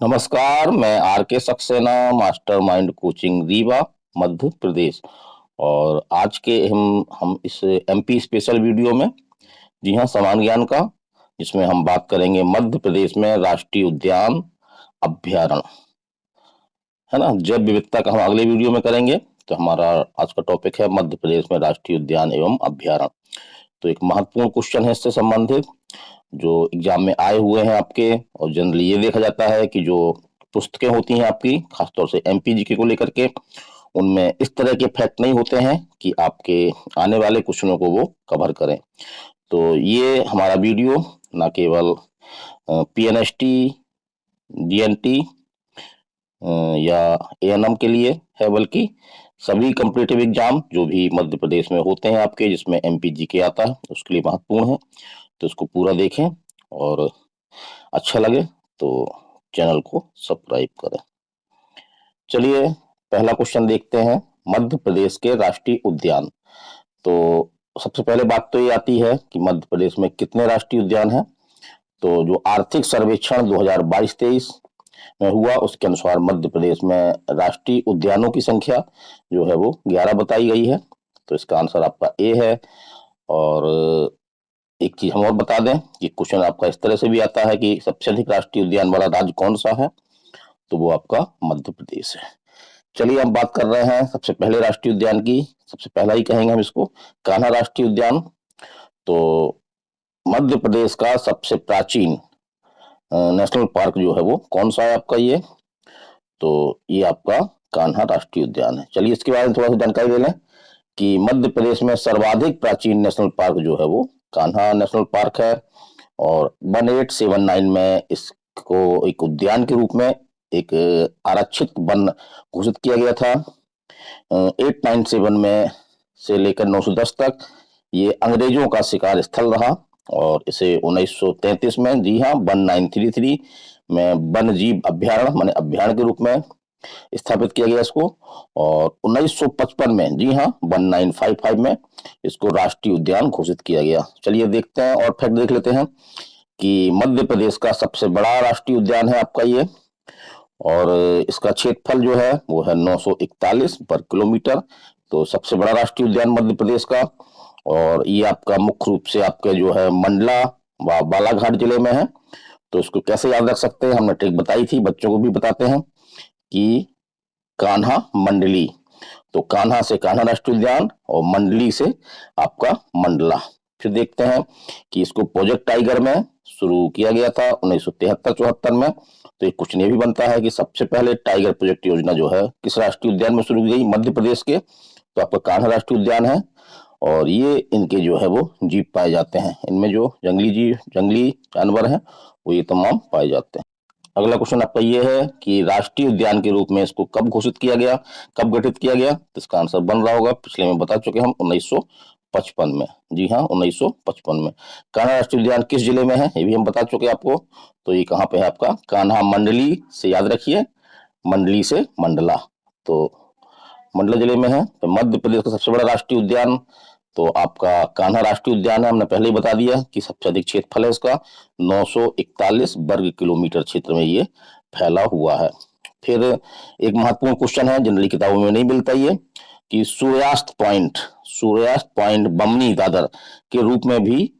नमस्कार, मैं आर के सक्सेना, मास्टरमाइंड कोचिंग रीवा, मध्य प्रदेश। और आज के हम इस एमपी स्पेशल वीडियो में, जी हाँ, समान ज्ञान का, जिसमें हम बात करेंगे मध्य प्रदेश में राष्ट्रीय उद्यान अभ्यारण्य, है ना। जैव विविधता का हम अगले वीडियो में करेंगे। तो हमारा आज का टॉपिक है मध्य प्रदेश में राष्ट्रीय उद्यान एवं अभ्यारण्य। तो एक महत्वपूर्ण क्वेश्चन है इससे संबंधित, जो एग्जाम में आए हुए हैं आपके। और जनरली ये देखा जाता है कि जो पुस्तकें होती हैं आपकी, खासतौर से एमपीजीके को लेकर के, उनमें इस तरह के फैक्ट नहीं होते हैं कि आपके आने वाले क्वेश्चनों को वो कवर करें। तो ये हमारा वीडियो ना केवल पीएनएसटी, जीएनटी या एएनएम के लिए है, बल्कि सभी कम्पिटिटिव एग्जाम जो भी मध्य प्रदेश में होते हैं आपके, जिसमें एमपीजीके आता है, उसके लिए महत्वपूर्ण है। तो इसको पूरा देखें और अच्छा लगे तो चैनल को सब्सक्राइब करें। चलिए पहला क्वेश्चन देखते हैं, मध्य प्रदेश के राष्ट्रीय उद्यान। तो सबसे पहले बात तो ये आती है कि मध्य प्रदेश में कितने राष्ट्रीय उद्यान हैं। तो जो आर्थिक सर्वेक्षण 2022-23 में हुआ, उसके अनुसार मध्य प्रदेश में राष्ट्रीय उद्यानों की संख्या जो है वो 11 बताई गई है। तो इसका आंसर आपका ए है। और एक चीज हम और बता दें कि क्वेश्चन आपका इस तरह से भी आता है कि सबसे अधिक राष्ट्रीय उद्यान वाला राज्य कौन सा है, तो वो आपका मध्य प्रदेश है। चलिए हम बात कर रहे हैं सबसे पहले राष्ट्रीय उद्यान की। सबसे पहला ही कहेंगे हम इसको, कान्हा राष्ट्रीय उद्यान। तो मध्य प्रदेश का सबसे प्राचीन नेशनल पार्क जो है वो कौन सा है आपका, ये तो ये आपका कान्हा राष्ट्रीय उद्यान है। चलिए इसके बारे में थोड़ा सा जानकारी ले लें कि मध्य प्रदेश में सर्वाधिक प्राचीन नेशनल पार्क जो है वो कान्हा नेशनल पार्क है। और 1879 में इसको एक उद्यान के रूप में एक आरक्षित वन घोषित किया गया था। 897 में से लेकर 910 तक ये अंग्रेजों का शिकार स्थल रहा। और इसे 1933 में, जी हाँ, 1933 में वन जीव अभ्यारण्य माने अभ्यारण्य के रूप में स्थापित किया गया इसको। और 1955 में, जी हाँ, 1955 में इसको राष्ट्रीय उद्यान घोषित किया गया। चलिए देखते हैं और फैक्ट देख लेते हैं कि मध्य प्रदेश का सबसे बड़ा राष्ट्रीय उद्यान है आपका ये। और इसका क्षेत्रफल जो है वो है 941 वर्ग किलोमीटर। तो सबसे बड़ा राष्ट्रीय उद्यान मध्य प्रदेश का। और ये आपका मुख्य रूप से आपके जो है मंडला व बालाघाट जिले में है। तो इसको कैसे याद रख सकते हैं, हमने ट्रिक बताई थी, बच्चों को भी बताते हैं कि कान्हा मंडली। तो कान्हा से कान्हा राष्ट्रीय उद्यान और मंडली से आपका मंडला। फिर देखते हैं कि इसको प्रोजेक्ट टाइगर में शुरू किया गया था 1973-74 में। तो एक क्वेश्चन ये भी बनता है कि सबसे पहले टाइगर प्रोजेक्ट योजना जो है किस राष्ट्रीय उद्यान में शुरू की गई, मध्य प्रदेश के। तो आपका कान्हा राष्ट्रीय उद्यान है। और ये इनके जो है वो जीव पाए जाते हैं, इनमें जो जंगली जीव, जंगली जानवर हैं, वो ये तमाम पाए जाते हैं। अगला क्वेश्चन आपका ये है कि राष्ट्रीय उद्यान के रूप में इसको कब घोषित किया गया, कब गठित किया गया। तो इसका आंसर बन रहा होगा, पिछले में बता चुके हम, 1955 में। जी हाँ, 1955 में। कान्हा राष्ट्रीय उद्यान किस जिले में है, ये भी हम बता चुके आपको। तो ये कहाँ पे है आपका, कान्हा मंडली से याद रखिए, मंडली से मंडला। तो मंडला जिले में है। तो मध्य प्रदेश का सबसे बड़ा राष्ट्रीय उद्यान तो आपका कान्हा राष्ट्रीय उद्यान है। हमने पहले ही बता दिया कि सबसे अधिक क्षेत्रफल है इसका, 941 वर्ग किलोमीटर क्षेत्र में ये फैला हुआ है। फिर एक महत्वपूर्ण क्वेश्चन है, जनरली किताबों में नहीं मिलता ये, कि सूर्यास्त पॉइंट बमनी दादर के रूप में भी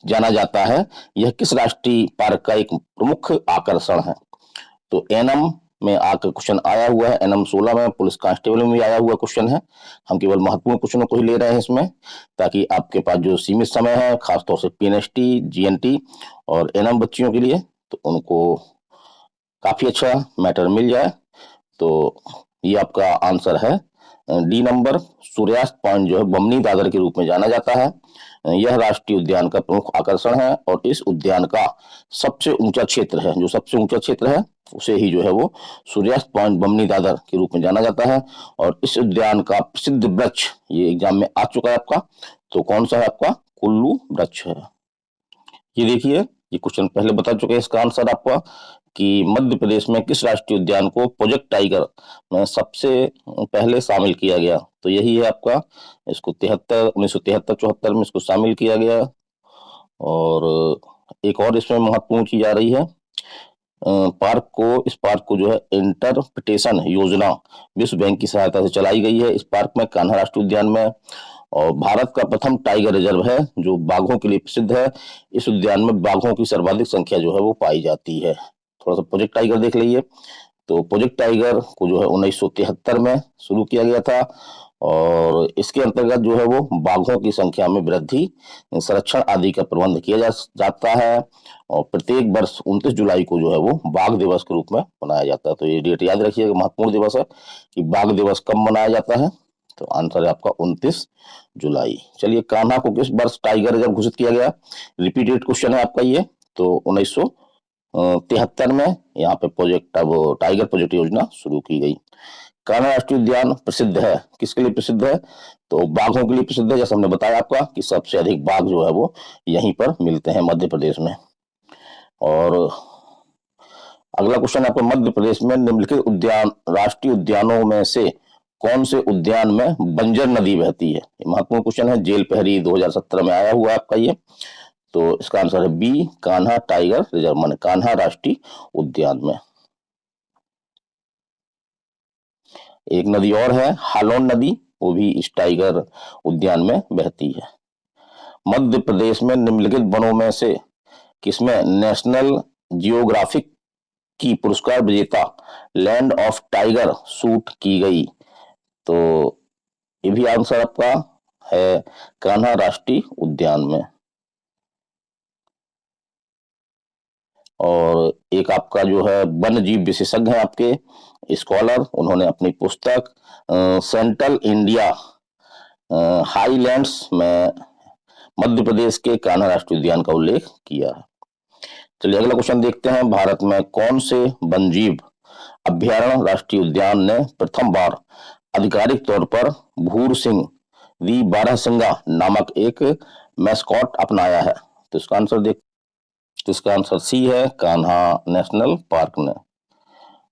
जाना जाता है, यह किस राष्ट्रीय पार्क का एक प्रमुख आकर्षण है। तो एनएम में आकर क्वेश्चन आया हुआ है, एनएम 16 में, पुलिस कांस्टेबल में भी आया हुआ क्वेश्चन है। हम केवल महत्वपूर्ण क्वेश्चनों को ही ले रहे हैं इसमें, ताकि आपके पास जो सीमित समय है, खासतौर से पीएनएसटी, जीएनटी और एनएम बच्चियों के लिए, तो उनको काफी अच्छा मैटर मिल जाए। तो ये आपका आंसर है डी नंबर। सूर्यास्त पॉइंट जो है बमनी दादर के रूप में जाना जाता है। यह राष्ट्रीय उद्यान का प्रमुख आकर्षण है। और इस उद्यान का सबसे ऊंचा क्षेत्र है, जो सबसे ऊंचा क्षेत्र है उसे ही जो है वो सूर्यास्त पॉइंट बमनी दादर के रूप में जाना जाता है। और इस उद्यान का प्रसिद्ध वृक्ष, ये एग्जाम में आ चुका है आपका, तो कौन सा है आपका, कुल्लू वृक्ष है। ये देखिए, ये क्वेश्चन पहले बता चुके हैं इसका आंसर आपका, कि मध्य प्रदेश में किस राष्ट्रीय उद्यान को प्रोजेक्ट टाइगर में सबसे पहले शामिल किया गया। तो यही है आपका, इसको 1973-74 में इसको शामिल किया गया। और एक और इसमें महत्वपूर्ण चीज आ रही है इस पार्क को जो है इंटरप्रिटेशन योजना विश्व बैंक की सहायता से चलाई गई है। इस पार्क में कान्हा राष्ट्रीय उद्यान में और भारत का प्रथम टाइगर रिजर्व है जो बाघों के लिए प्रसिद्ध है। इस उद्यान में बाघों की सर्वाधिक संख्या जो है वो पाई जाती है। थोड़ा सा प्रोजेक्ट टाइगर देख लीजिए। तो प्रोजेक्ट टाइगर को जो है 1973 में शुरू किया गया था और इसके अंतर्गत जो है वो बाघों की संख्या में वृद्धि, संरक्षण आदि का प्रबंध किया जाता है और प्रत्येक वर्ष 29 जुलाई को जो है वो बाघ दिवस के रूप में मनाया जाता है। तो ये डेट याद रखिएगा, महत्वपूर्ण दिवस है कि बाघ दिवस कब मनाया जाता है। तो आंसर है आपका 29 जुलाई। चलिए, कान्हा को किस वर्ष टाइगर रिजर्व घोषित किया गया? रिपीटेड क्वेश्चन है आपका ये। तो 1973 में यहाँ पे प्रोजेक्ट अब टाइगर प्रोजेक्ट योजना शुरू की गई। कान्हा राष्ट्रीय उद्यान प्रसिद्ध है, किसके लिए प्रसिद्ध है? तो बाघों के लिए प्रसिद्ध है, जैसे हमने बताया आपका कि सबसे अधिक बाघ जो है वो यहीं पर मिलते हैं मध्य प्रदेश में। और अगला क्वेश्चन आपको, मध्य प्रदेश में निम्नलिखित उद्यान राष्ट्रीय उद्यानों में से कौन से उद्यान में बंजर नदी बहती है? महत्वपूर्ण क्वेश्चन है, जेल पहरी 2017 में आया हुआ आपका ये। तो इसका आंसर है बी, कान्हा टाइगर रिजर्व माने कान्हा राष्ट्रीय उद्यान में। एक नदी और है हालोन नदी, वो भी इस टाइगर उद्यान में बहती है। मध्य प्रदेश में निम्नलिखित वनों में से किसमें नेशनल जियोग्राफिक की पुरस्कार विजेता लैंड ऑफ टाइगर शूट की गई? तो ये भी आंसर आपका है कान्हा राष्ट्रीय उद्यान में। और एक आपका जो है वन्य जीव विशेषज्ञ है आपके स्कॉलर, उन्होंने अपनी पुस्तक सेंट्रल इंडिया हाईलैंड्स में मध्य प्रदेश के कान्हा राष्ट्रीय उद्यान का उल्लेख किया है। चलिए अगला क्वेश्चन देखते हैं, भारत में कौन से वन्यजीव अभ्यारण्य राष्ट्रीय उद्यान ने प्रथम बार आधिकारिक तौर पर भूर सिंह दी बारहसिंगा नामक एक मैस्कॉट अपनाया है? तो इसका आंसर देख तो इसका आंसर सी है, कान्हा नेशनल पार्क ने।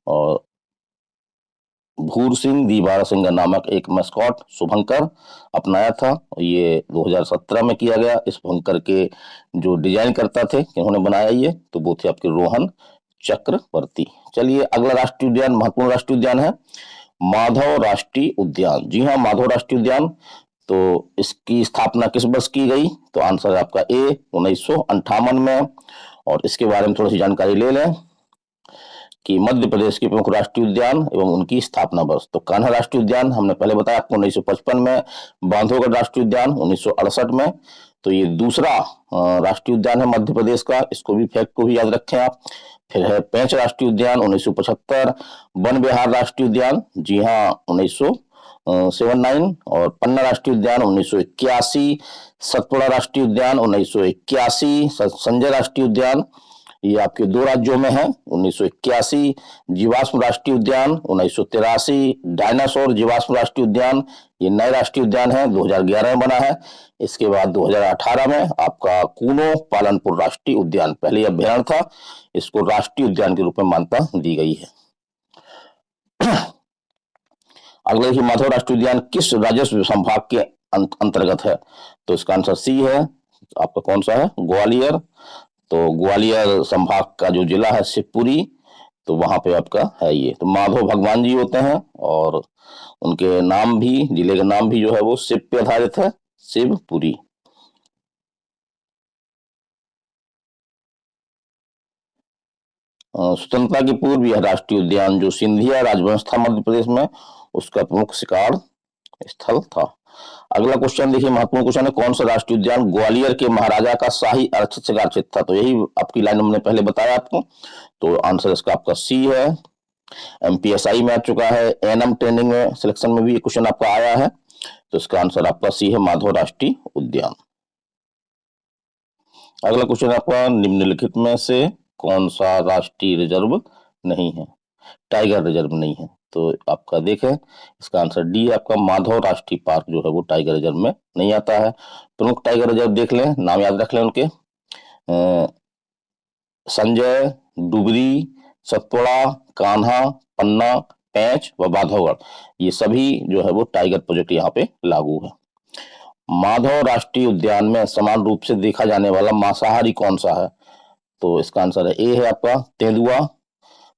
और भूर सिंह दी बारहसिंगा नामक एक मैस्कॉट शुभंकर अपनाया था। ये 2017 में किया गया। इस भंकर के जो डिजाइन करता थे, उन्होंने बनाया ये, तो वो थे आपके रोहन चक्रवर्ती। चलिए अगला राष्ट्रीय उद्यान, महत्वपूर्ण राष्ट्रीय उद्यान है माधव राष्ट्रीय उद्यान। जी हाँ, माधव राष्ट्रीय उद्यान। तो इसकी स्थापना किस वर्ष की गई? तो आंसर है आपका ए, 1958 में। और इसके बारे में थोड़ी सी जानकारी ले लें कि मध्य प्रदेश के प्रमुख राष्ट्रीय उद्यान एवं उनकी स्थापना वर्ष। तो कान्हा राष्ट्रीय उद्यान हमने पहले बताया आपको 1955 में, बांधवगढ़ राष्ट्रीय उद्यान 1968 में। तो ये दूसरा राष्ट्रीय उद्यान है मध्य प्रदेश का, इसको भी फैक्ट को भी याद रखें आप। फिर है पेंच राष्ट्रीय उद्यान 1975, वन विहार राष्ट्रीय उद्यान, जी हाँ 1979, और पन्ना राष्ट्रीय उद्यान 1981, सतपुड़ा राष्ट्रीय उद्यान 1981, संजय राष्ट्रीय उद्यान ये आपके दो राज्यों में है 1981, जीवाश्म राष्ट्रीय उद्यान 1983, डायनासोर जीवाश्म राष्ट्रीय उद्यान ये नए राष्ट्रीय उद्यान है 2011 में बना है। इसके बाद 2018 में आपका कूनो पालनपुर राष्ट्रीय उद्यान, पहले अभ्यारण्य था, इसको राष्ट्रीय उद्यान के रूप में मान्यता दी गई है। अगले ही माधव राष्ट्रीय उद्यान किस राजस्व संभाग के अंतर्गत है? तो इसका आंसर सी है, आपका कौन सा है? ग्वालियर। तो ग्वालियर संभाग का जो जिला है शिवपुरी, तो वहां पे आपका है ये। तो माधव भगवान जी होते हैं और उनके नाम भी, जिले का नाम भी जो है वो शिव पे आधारित है, शिवपुरी। स्वतंत्रता के पूर्व यह राष्ट्रीय उद्यान जो सिंधिया राजवंश था मध्य प्रदेश में, उसका प्रमुख शिकार स्थल था। अगला क्वेश्चन देखिए, महत्वपूर्ण क्वेश्चन है, कौन सा राष्ट्रीय उद्यान ग्वालियर के महाराजा का शाही आरक्षित शिकार क्षेत्र था? तो यही आपकी लाइन हमने पहले बताया आपको। तो आंसर इसका आपका सी है, एमपीएसआई में आ चुका है, एएनएम ट्रेनिंग में सिलेक्शन में भी ये क्वेश्चन आपका आया है। तो इसका आंसर आपका सी है, माधव राष्ट्रीय उद्यान। अगला क्वेश्चन आपका, निम्नलिखित में से कौन सा राष्ट्रीय रिजर्व नहीं है, टाइगर रिजर्व नहीं है? तो आपका देखें, इसका आंसर डी है, आपका माधव राष्ट्रीय पार्क जो है वो टाइगर रिजर्व में नहीं आता है। प्रमुख टाइगर रिजर्व देख लें, नाम याद रख लें उनके, संजय, डुगरी, सतपुड़ा, कान्हा, पन्ना, पेंच व बांधवगढ़, ये सभी जो है वो टाइगर प्रोजेक्ट यहाँ पे लागू है। माधव राष्ट्रीय उद्यान में समान रूप से देखा जाने वाला मांसाहारी कौन सा है? तो इसका आंसर है ए है आपका तेंदुआ,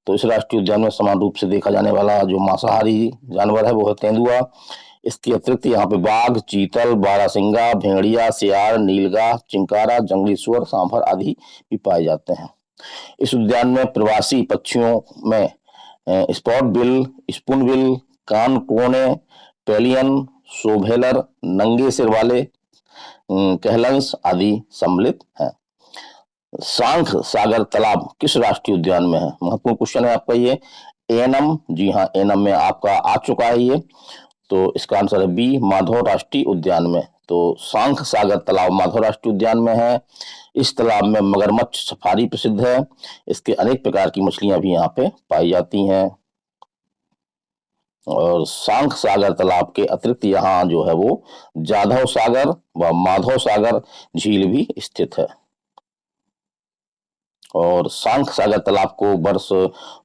तो इस राष्ट्रीय उद्यान में समान रूप से देखा जाने वाला जो मांसाहारी जानवर है वो है तेंदुआ। इसके अतिरिक्त यहाँ पे बाघ, चीतल, बारहसिंगा, भेड़िया, सियार, नीलगाय, चिंकारा, जंगली सुअर, सांभर आदि भी पाए जाते हैं। इस उद्यान में प्रवासी पक्षियों में स्पॉट बिल, स्पून बिल, कान कोने, पेलियन, शोभेलर, नंगे सिर वाले, कहलंस आदि सम्मिलित हैं। सांख सागर तालाब किस राष्ट्रीय उद्यान में है? महत्वपूर्ण क्वेश्चन है आपका ये। एनम, जी हाँ, एनम में आपका आ चुका है ये। तो इसका आंसर है बी, माधव राष्ट्रीय उद्यान में। तो सांख सागर तालाब माधव राष्ट्रीय उद्यान में है। इस तालाब में मगरमच्छ सफारी प्रसिद्ध है। इसके अनेक प्रकार की मछलियां भी यहाँ पे पाई जाती हैं। और सांख सागर तालाब के अतिरिक्त यहाँ जो है वो जाधव सागर व माधव सागर झील भी स्थित है। और सांख सागर तालाब को वर्ष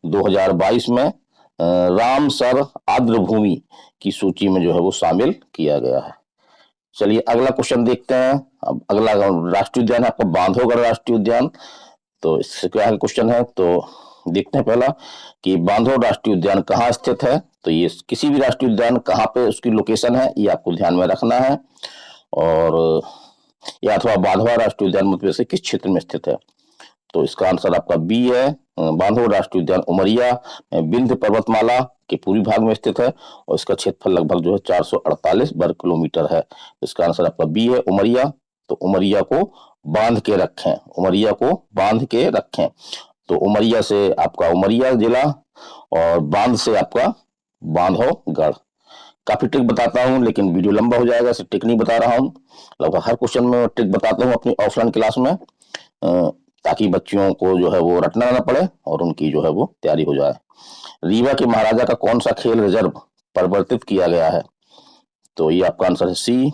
2022 में रामसर आर्द्रभूमि की सूची में जो है वो शामिल किया गया है। चलिए अगला क्वेश्चन देखते हैं। अब अगला राष्ट्रीय उद्यान है आपका बांधवगढ़ राष्ट्रीय उद्यान। तो इससे क्या क्वेश्चन है तो देखते हैं पहला कि बांधवगढ़ राष्ट्रीय उद्यान कहाँ स्थित है। तो ये किसी भी राष्ट्रीय उद्यान कहाँ पे उसकी लोकेशन है ये आपको ध्यान में रखना है। और या अथवा बांधवा राष्ट्रीय उद्यान मध्य प्रदेश के किस क्षेत्र में स्थित है। तो इसका आंसर आपका बी है। बांधवगढ़ राष्ट्रीय उद्यान उमरिया विंध्य पर्वतमाला के पूर्वी भाग में स्थित है और इसका क्षेत्रफल लगभग जो है 448 वर्ग किलोमीटर है। इसका आंसर आपका बी है, उमरिया। तो उमरिया को बांध के रखें, उमरिया को बांध के रखें। तो उमरिया से आपका उमरिया जिला और बांध से आपका बांधवगढ़। काफी ट्रिक बताता हूं लेकिन वीडियो लंबा हो जाएगा, इसलिए ट्रिक नहीं बता रहा हूं। लगभग हर क्वेश्चन में ट्रिक बताता हूं अपनी ऑफलाइन क्लास में, ताकि बच्चियों को जो है वो रटना ना पड़े और उनकी जो है वो तैयारी हो जाए। रीवा के महाराजा का कौन सा खेल रिजर्व परिवर्तित किया गया है। तो ये आपका आंसर है सी,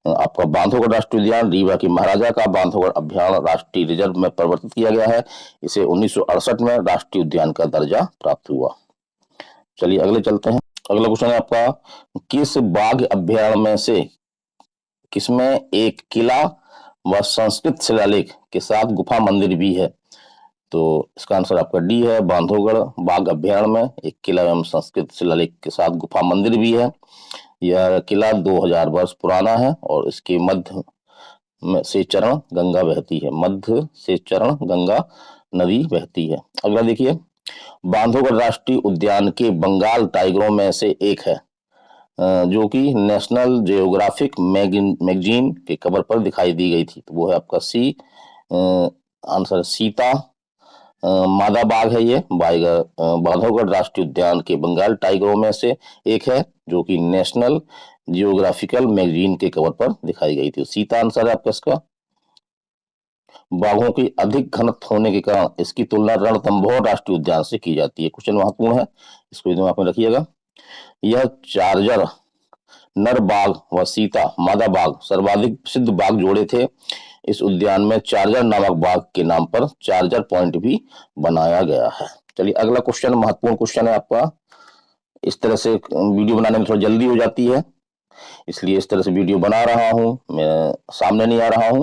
आपका बांधवगढ़ राष्ट्रीय उद्यान रीवा की महाराजा का बांधवगढ़ अभ्यारण्य राष्ट्रीय रिजर्व में परिवर्तित किया गया है। इसे 1968 में राष्ट्रीय उद्यान का दर्जा प्राप्त हुआ। चलिए अगले चलते हैं। अगला क्वेश्चन है आपका किस बाघ अभ्यारण्य में से किसमें एक किला व संस्कृत शिलालेख के साथ गुफा मंदिर भी है। तो इसका आंसर आपका डी है, बांधवगढ़ बाघ अभ्यारण्य में एक किला एवं संस्कृत शिलालेख के साथ गुफा मंदिर भी है। यह किला 2000 वर्ष पुराना है और इसके मध्य में से चरण गंगा बहती है, मध्य से चरण गंगा नदी बहती है। अगला देखिए, बांधवगढ़ राष्ट्रीय उद्यान के बंगाल टाइगरों में से एक है जो कि नेशनल जियोग्राफिक मैगजीन के कवर पर दिखाई दी गई थी। तो वो है आपका सी, आंसर सीता मादा बाघ है। ये बांधवगढ़ राष्ट्रीय उद्यान के बंगाल टाइगरों में से एक है जो कि नेशनल जियोग्राफिकल मैगजीन के कवर पर दिखाई गई थी। सीता आंसर है आपका इसका। बाघों की अधिक घनत्व होने के कारण इसकी तुलना रणथंभौर राष्ट्रीय उद्यान से की जाती है। क्वेश्चन महत्वपूर्ण है, इसको दिमाग में रखिएगा। यह चार्जर नर बाघ व सीता मादा बाघ सर्वाधिक प्रसिद्ध बाघ जोड़े थे। इस उद्यान में चार्जर नामक बाघ के नाम पर चार्जर पॉइंट भी बनाया गया है। चलिए अगला क्वेश्चन महत्वपूर्ण क्वेश्चन है आपका। इस तरह से वीडियो बनाने में थोड़ी जल्दी हो जाती है, इसलिए इस तरह से वीडियो बना रहा हूं, मैं सामने नहीं आ रहा हूं।